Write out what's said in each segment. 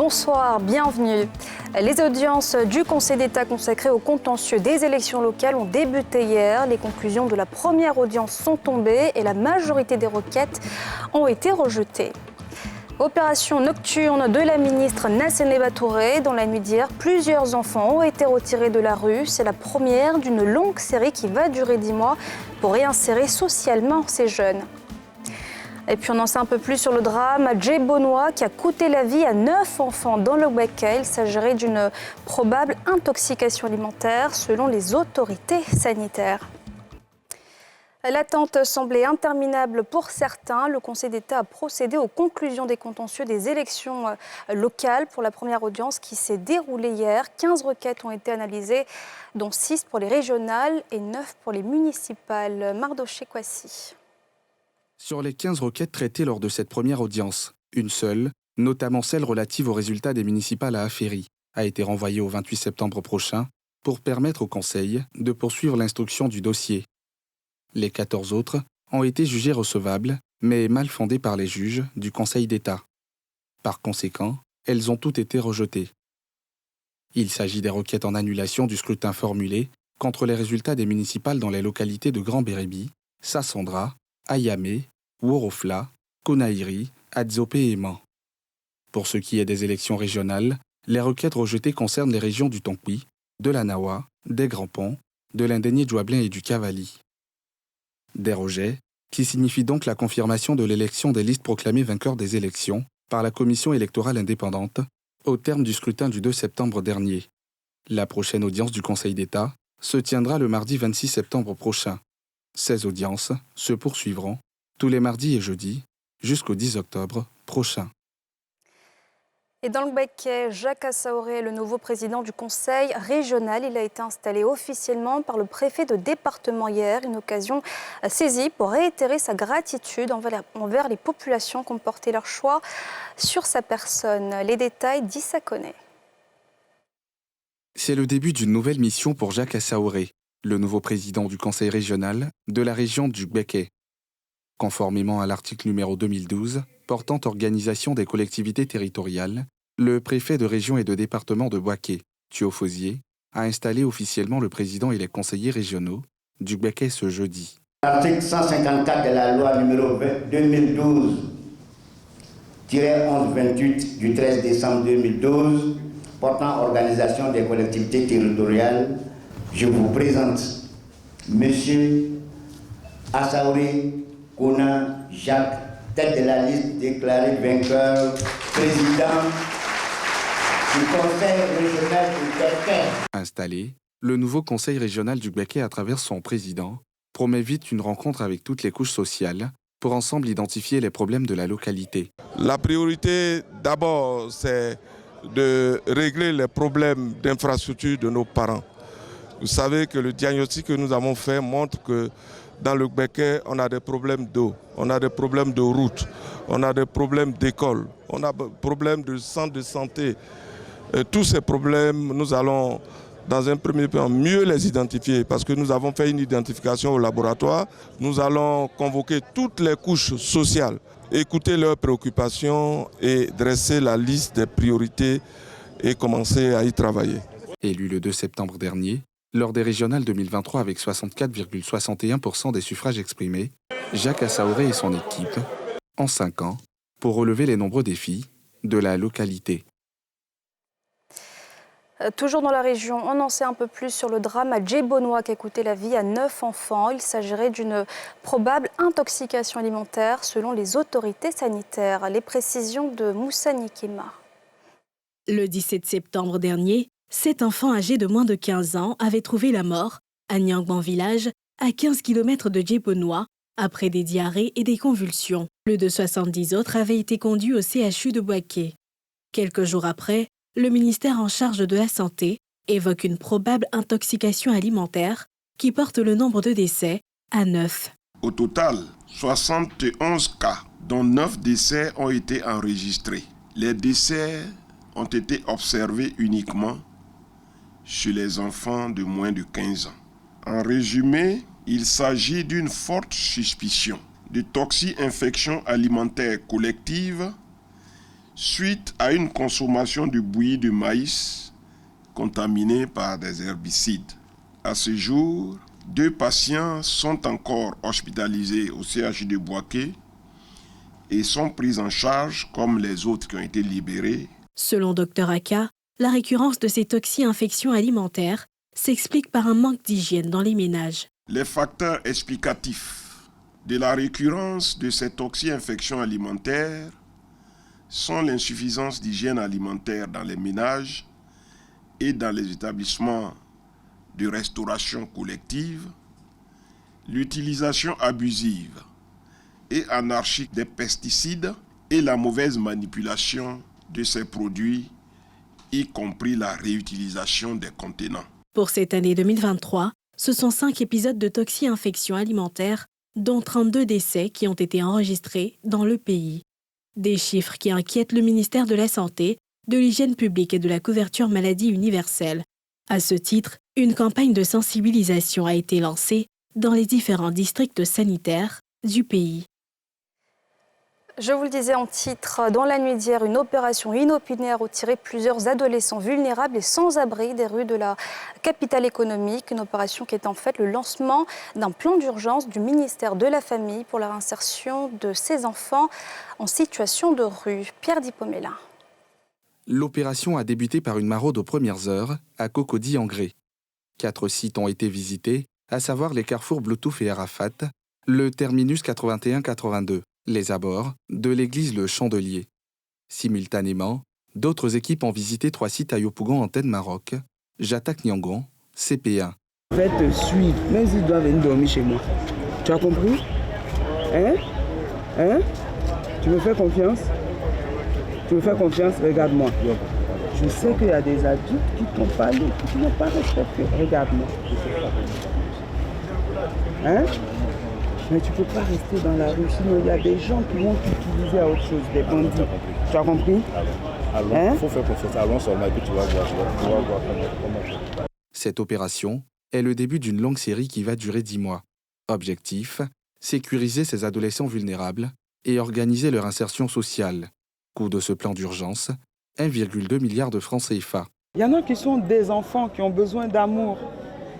Bonsoir, bienvenue. Les audiences du Conseil d'État consacrées au contentieux des élections locales ont débuté hier. Les conclusions de la première audience sont tombées et la majorité des requêtes ont été rejetées. Opération nocturne de la ministre Nassene Batouré. Dans la nuit d'hier, plusieurs enfants ont été retirés de la rue. C'est la première d'une longue série qui va durer 10 mois pour réinsérer socialement ces jeunes. Et puis on en sait un peu plus sur le drame à Djebonois qui a coûté la vie à 9 enfants dans le Bouaké. Il s'agirait d'une probable intoxication alimentaire selon les autorités sanitaires. L'attente semblait interminable pour certains. Le Conseil d'État a procédé aux conclusions des contentieux des élections locales pour la première audience qui s'est déroulée hier. 15 requêtes ont été analysées, dont 6 pour les régionales et 9 pour les municipales. Mardoché Kwasi. Sur les 15 requêtes traitées lors de cette première audience, une seule, notamment celle relative aux résultats des municipales à Aféry, a été renvoyée au 28 septembre prochain pour permettre au Conseil de poursuivre l'instruction du dossier. Les 14 autres ont été jugées recevables, mais mal fondées par les juges du Conseil d'État. Par conséquent, elles ont toutes été rejetées. Il s'agit des requêtes en annulation du scrutin formulé contre les résultats des municipales dans les localités de Grand Bérébi, Sassandra, Ayamé, Worofla, Konaïri, Adzopé et Man. Pour ce qui est des élections régionales, les requêtes rejetées concernent les régions du Tonkpi, de la Nawa, des Grands Ponts, de l'Indénié-Djouablin et du Cavali. Des rejets, qui signifient donc la confirmation de l'élection des listes proclamées vainqueurs des élections par la Commission électorale indépendante au terme du scrutin du 2 septembre dernier. La prochaine audience du Conseil d'État se tiendra le mardi 26 septembre prochain. Ces audiences se poursuivront tous les mardis et jeudis jusqu'au 10 octobre prochain. Et dans le Bouaké, Jacques Assaouré est le nouveau président du Conseil régional. Il a été installé officiellement par le préfet de département hier, une occasion saisie pour réitérer sa gratitude envers les populations qui ont porté leur choix sur sa personne. Les détails d'Issa Koné. C'est le début d'une nouvelle mission pour Jacques Assaouré, le nouveau président du Conseil régional de la région du Bouaké. Conformément à l'article numéro 2012 portant organisation des collectivités territoriales, le préfet de région et de département de Bouaké, Thio Fosier, a installé officiellement le président et les conseillers régionaux du Bouaké ce jeudi. L'article 154 de la loi numéro 2012-1128 du 13 décembre 2012 portant organisation des collectivités territoriales, je vous présente Monsieur Assaouré Kouna Jacques, tête de la liste déclarée vainqueur, président du Conseil régional du Bouaké. Installé, le nouveau Conseil régional du Bouaké, à travers son président, promet vite une rencontre avec toutes les couches sociales pour ensemble identifier les problèmes de la localité. La priorité, d'abord, c'est de régler les problèmes d'infrastructure de nos parents. Vous savez que le diagnostic que nous avons fait montre que dans le Bouaké, on a des problèmes d'eau, on a des problèmes de route, on a des problèmes d'école, on a des problèmes de centre de santé. Et tous ces problèmes, nous allons dans un premier temps mieux les identifier parce que nous avons fait une identification au laboratoire. Nous allons convoquer toutes les couches sociales, écouter leurs préoccupations et dresser la liste des priorités et commencer à y travailler. Élu le 2 septembre dernier, lors des régionales 2023 avec 64,61% des suffrages exprimés, Jacques Assaouré et son équipe en 5 ans pour relever les nombreux défis de la localité. Toujours dans la région, on en sait un peu plus sur le drame à Djebonois qui a coûté la vie à 9 enfants. Il s'agirait d'une probable intoxication alimentaire selon les autorités sanitaires. Les précisions de Moussa Nikema. Le 17 septembre dernier, 7 enfants âgés de moins de 15 ans avaient trouvé la mort à Niangban village, à 15 km de Djebonois, après des diarrhées et des convulsions. Plus de 70 autres avaient été conduits au CHU de Bouaké. Quelques jours après, le ministère en charge de la Santé évoque une probable intoxication alimentaire qui porte le nombre de décès à 9. Au total, 71 cas, dont 9 décès ont été enregistrés. Les décès ont été observés uniquement chez les enfants de moins de 15 ans. En résumé, il s'agit d'une forte suspicion de toxi-infection alimentaire collective suite à une consommation du bouilli de maïs contaminé par des herbicides. À ce jour, 2 patients sont encore hospitalisés au CHU de Bouaké et sont pris en charge comme les autres qui ont été libérés. Selon Dr Aka, la récurrence de ces toxi-infections alimentaires s'explique par un manque d'hygiène dans les ménages. Les facteurs explicatifs de la récurrence de ces toxi-infections alimentaires sont l'insuffisance d'hygiène alimentaire dans les ménages et dans les établissements de restauration collective, l'utilisation abusive et anarchique des pesticides et la mauvaise manipulation de ces produits, y compris la réutilisation des contenants. Pour cette année 2023, ce sont 5 épisodes de toxi-infections alimentaires, dont 32 décès qui ont été enregistrés dans le pays. Des chiffres qui inquiètent le ministère de la Santé, de l'Hygiène publique et de la couverture maladie universelle. À ce titre, une campagne de sensibilisation a été lancée dans les différents districts sanitaires du pays. Je vous le disais en titre, dans la nuit d'hier, une opération inopinée a retiré plusieurs adolescents vulnérables et sans-abri des rues de la capitale économique. Une opération qui est en fait le lancement d'un plan d'urgence du ministère de la Famille pour la réinsertion de ces enfants en situation de rue. Pierre Dipomela. L'opération a débuté par une maraude aux premières heures à Cocody-en-Gré. 4 sites ont été visités, à savoir les carrefours Bluetooth et Arafat, le terminus 81-82, les abords de l'église Le Chandelier. Simultanément, d'autres équipes ont visité 3 sites à Yopougon, Antenne Maroc, Jatak-Niangon, CP1. Je vais te suivre, même s'ils doivent venir dormir chez moi. Tu as compris? Tu me fais confiance? Tu me fais confiance? Regarde-moi. Je sais qu'il y a des adultes qui t'ont parlé, qui n'ont pas respecté. Regarde-moi. Mais tu ne peux pas rester dans la rue, sinon il y a des gens qui vont t'utiliser à autre chose, des bandits. Tu as compris? Il faut faire confiance. Allons seulement et puis tu vas voir comment. Cette opération est le début d'une longue série qui va durer 10 mois. Objectif, sécuriser ces adolescents vulnérables et organiser leur insertion sociale. Coût de ce plan d'urgence, 1,2 milliard de francs CFA. Il y en a qui sont des enfants qui ont besoin d'amour.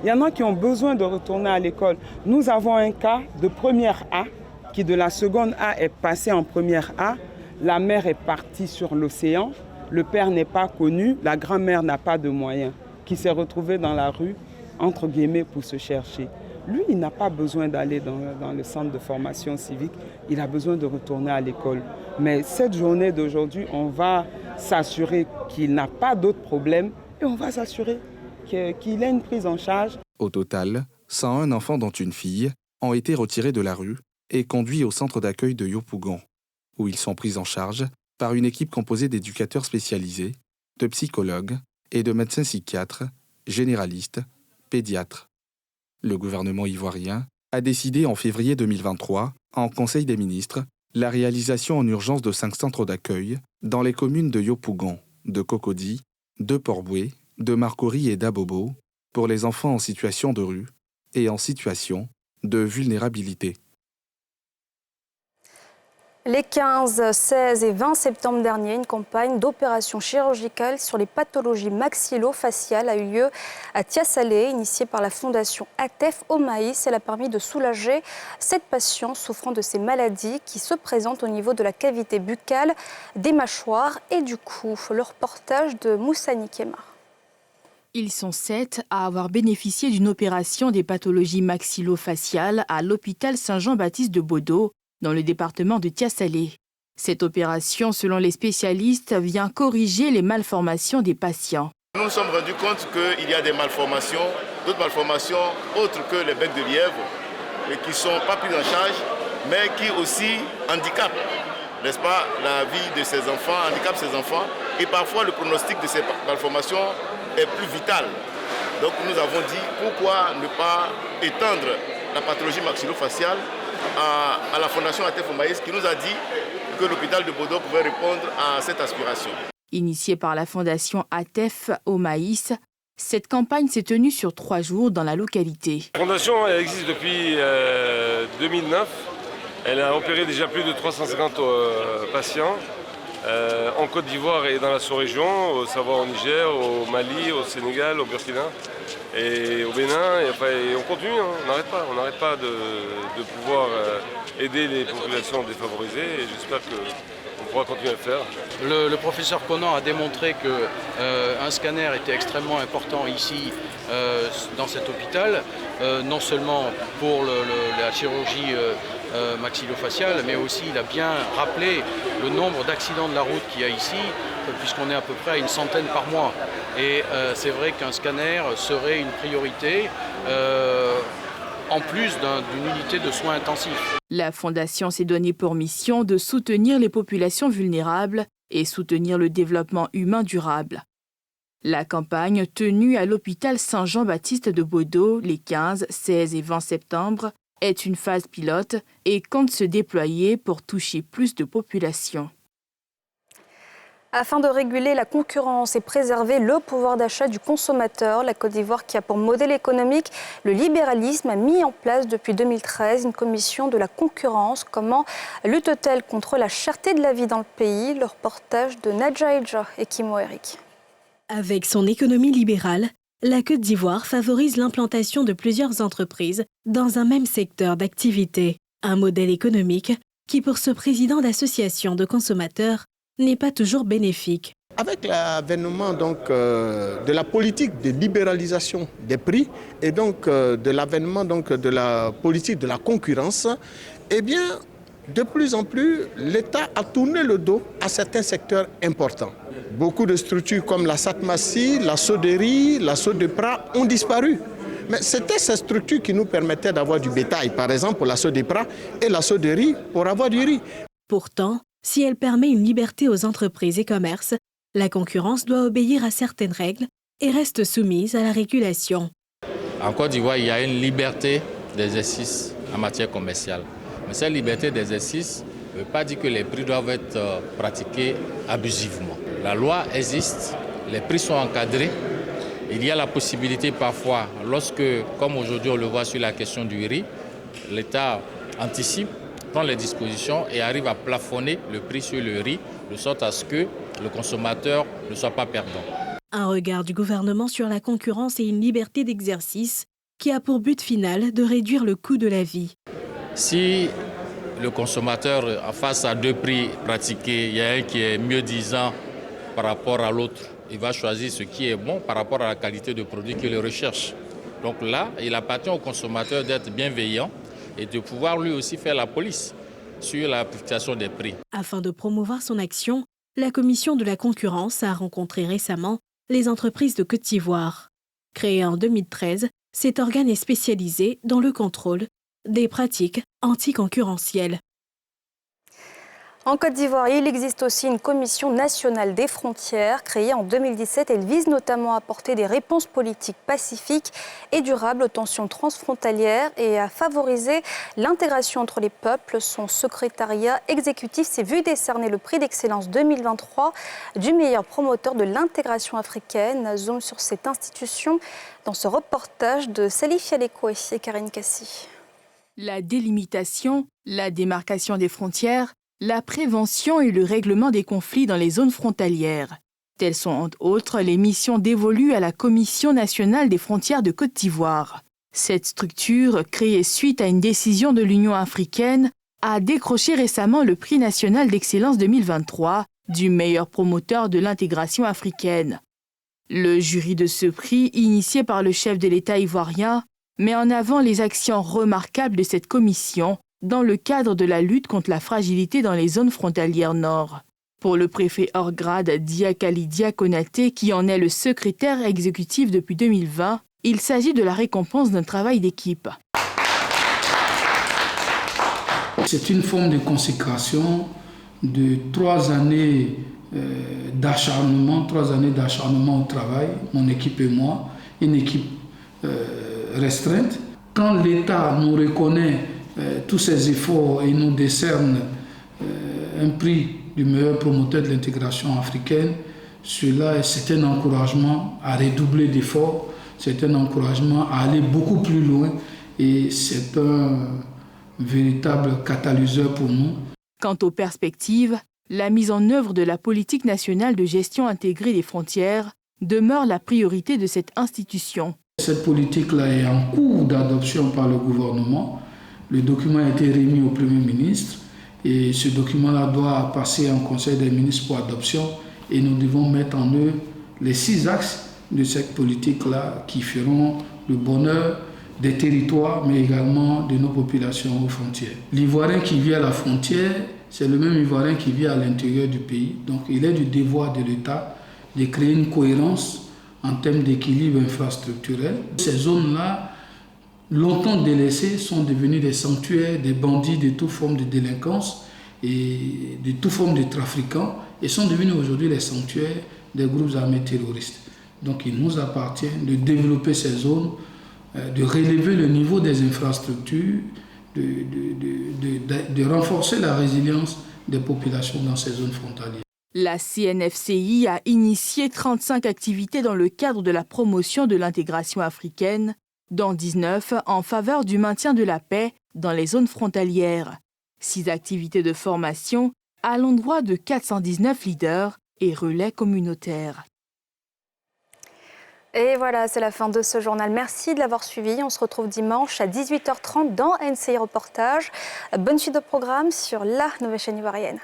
Il y en a qui ont besoin de retourner à l'école. Nous avons un cas de première A qui de la seconde A est passé en première A. La mère est partie sur l'océan. Le père n'est pas connu. La grand-mère n'a pas de moyens. Qui s'est retrouvé dans la rue, entre guillemets, pour se chercher. Lui, il n'a pas besoin d'aller dans le centre de formation civique. Il a besoin de retourner à l'école. Mais cette journée d'aujourd'hui, on va s'assurer qu'il n'a pas d'autres problèmes et on va s'assurer qu'il ait une prise en charge. Au total, 101 enfants, dont une fille, ont été retirés de la rue et conduits au centre d'accueil de Yopougon, où ils sont pris en charge par une équipe composée d'éducateurs spécialisés, de psychologues et de médecins psychiatres, généralistes, pédiatres. Le gouvernement ivoirien a décidé en février 2023, en Conseil des ministres, la réalisation en urgence de 5 centres d'accueil dans les communes de Yopougon, de Cocody, de Port-Boué, de Marcory et d'Abobo pour les enfants en situation de rue et en situation de vulnérabilité. Les 15, 16 et 20 septembre dernier, une campagne d'opération chirurgicale sur les pathologies maxillo-faciales a eu lieu à Tiasalé, initiée par la fondation ATEF au maïs. Elle a permis de soulager 7 patients souffrant de ces maladies qui se présentent au niveau de la cavité buccale, des mâchoires et du cou. Le reportage de Moussani Kemar. Ils sont 7 à avoir bénéficié d'une opération des pathologies maxillo-faciales à l'hôpital Saint-Jean-Baptiste de Bodo, dans le département de Tiasalé. Cette opération, selon les spécialistes, vient corriger les malformations des patients. Nous nous sommes rendus compte qu'il y a des malformations, d'autres malformations autres que les becs de lièvre, et qui ne sont pas prises en charge, mais qui aussi handicapent, n'est-ce pas, la vie de ces enfants, handicapent ces enfants, et parfois le pronostic de ces malformations est plus vital. Donc nous avons dit pourquoi ne pas étendre la pathologie maxillo-faciale à la fondation ATEF au maïs, qui nous a dit que l'hôpital de Bodo pouvait répondre à cette aspiration. Initiée par la fondation ATEF au maïs, cette campagne s'est tenue sur 3 jours dans la localité. La fondation elle existe depuis 2009. Elle a opéré déjà plus de 350 patients. en Côte d'Ivoire et dans la sous-région, au savoir au Niger, au Mali, au Sénégal, au Burkina et au Bénin. Et on continue, hein, on n'arrête pas de pouvoir aider les populations défavorisées et j'espère qu'on pourra continuer à le faire. Le professeur Conan a démontré qu'un scanner était extrêmement important ici dans cet hôpital, non seulement pour la chirurgie maxillofaciale, mais aussi il a bien rappelé le nombre d'accidents de la route qu'il y a ici, puisqu'on est à peu près à une centaine par mois. Et c'est vrai qu'un scanner serait une priorité en plus d'une unité de soins intensifs. La Fondation s'est donnée pour mission de soutenir les populations vulnérables et soutenir le développement humain durable. La campagne, tenue à l'hôpital Saint-Jean-Baptiste de Bodo les 15, 16 et 20 septembre, est une phase pilote et compte se déployer pour toucher plus de populations. Afin de réguler la concurrence et préserver le pouvoir d'achat du consommateur, la Côte d'Ivoire, qui a pour modèle économique le libéralisme, a mis en place depuis 2013 une commission de la concurrence. Comment lutte-t-elle contre la cherté de la vie dans le pays? Le reportage de Nadja Eldja et Kimo Eric. Avec son économie libérale, la Côte d'Ivoire favorise l'implantation de plusieurs entreprises dans un même secteur d'activité. Un modèle économique qui, pour ce président d'association de consommateurs, n'est pas toujours bénéfique. Avec l'avènement de la politique de libéralisation des prix et de l'avènement de la politique de la concurrence, eh bien, de plus en plus, l'État a tourné le dos à certains secteurs importants. Beaucoup de structures comme la Satmassi, la Soderie, la Sodepra ont disparu. Mais c'était ces structures qui nous permettaient d'avoir du bétail, par exemple pour la Sodepra et la Soderie pour avoir du riz. Pourtant, si elle permet une liberté aux entreprises et commerces, la concurrence doit obéir à certaines règles et reste soumise à la régulation. En Côte d'Ivoire, il y a une liberté d'exercice en matière commerciale. Mais cette liberté d'exercice ne veut pas dire que les prix doivent être pratiqués abusivement. La loi existe, les prix sont encadrés. Il y a la possibilité parfois, lorsque, comme aujourd'hui on le voit sur la question du riz, l'État anticipe, prend les dispositions et arrive à plafonner le prix sur le riz, de sorte à ce que le consommateur ne soit pas perdant. Un regard du gouvernement sur la concurrence et une liberté d'exercice qui a pour but final de réduire le coût de la vie. Si le consommateur, face à deux prix pratiqués, il y a un qui est mieux disant par rapport à l'autre, il va choisir ce qui est bon par rapport à la qualité de produit qu'il recherche. Donc là, il appartient au consommateur d'être bienveillant et de pouvoir lui aussi faire la police sur l'application des prix. Afin de promouvoir son action, la Commission de la concurrence a rencontré récemment les entreprises de Côte d'Ivoire. Créé en 2013, cet organe est spécialisé dans le contrôle des pratiques anticoncurrentielles. En Côte d'Ivoire, il existe aussi une commission nationale des frontières. Créée en 2017, elle vise notamment à apporter des réponses politiques pacifiques et durables aux tensions transfrontalières et à favoriser l'intégration entre les peuples. Son secrétariat exécutif s'est vu décerner le prix d'excellence 2023 du meilleur promoteur de l'intégration africaine. Zoom sur cette institution dans ce reportage de Salif Yaleko et Karine Kassi. La délimitation, la démarcation des frontières, la prévention et le règlement des conflits dans les zones frontalières. Telles sont entre autres les missions dévolues à la Commission nationale des frontières de Côte d'Ivoire. Cette structure, créée suite à une décision de l'Union africaine, a décroché récemment le prix national d'excellence 2023 du meilleur promoteur de l'intégration africaine. Le jury de ce prix, initié par le chef de l'État ivoirien, met en avant les actions remarquables de cette commission dans le cadre de la lutte contre la fragilité dans les zones frontalières nord. Pour le préfet hors grade Diakali Diakonaté, qui en est le secrétaire exécutif depuis 2020, il s'agit de la récompense d'un travail d'équipe. C'est une forme de consécration de 3 années d'acharnement, 3 années d'acharnement au travail, mon équipe et moi, une équipe restreinte. Quand l'État nous reconnaît tous ces efforts et nous décerne un prix du meilleur promoteur de l'intégration africaine, cela c'est un encouragement à redoubler d'efforts, c'est un encouragement à aller beaucoup plus loin et c'est un véritable catalyseur pour nous. Quant aux perspectives, La mise en œuvre de la politique nationale de gestion intégrée des frontières demeure la priorité de cette institution. Cette politique-là est en cours d'adoption par le gouvernement. Le document a été remis au Premier ministre et ce document-là doit passer en Conseil des ministres pour adoption et nous devons mettre en œuvre les 6 axes de cette politique-là qui feront le bonheur des territoires mais également de nos populations aux frontières. L'Ivoirien qui vit à la frontière, c'est le même Ivoirien qui vit à l'intérieur du pays. Donc il est du devoir de l'État de créer une cohérence en termes d'équilibre infrastructurel. Ces zones-là, longtemps délaissées, sont devenues des sanctuaires des bandits de toute forme de délinquance et de toute forme de trafiquants et sont devenues aujourd'hui les sanctuaires des groupes armés terroristes. Donc il nous appartient de développer ces zones, de relever le niveau des infrastructures, de renforcer la résilience des populations dans ces zones frontalières. La CNFCI a initié 35 activités dans le cadre de la promotion de l'intégration africaine, dont 19 en faveur du maintien de la paix dans les zones frontalières. 6 activités de formation à l'endroit de 419 leaders et relais communautaires. Et voilà, c'est la fin de ce journal. Merci de l'avoir suivi. On se retrouve dimanche à 18h30 dans NCI Reportage. Bonne suite de programme sur la nouvelle chaîne ivoirienne.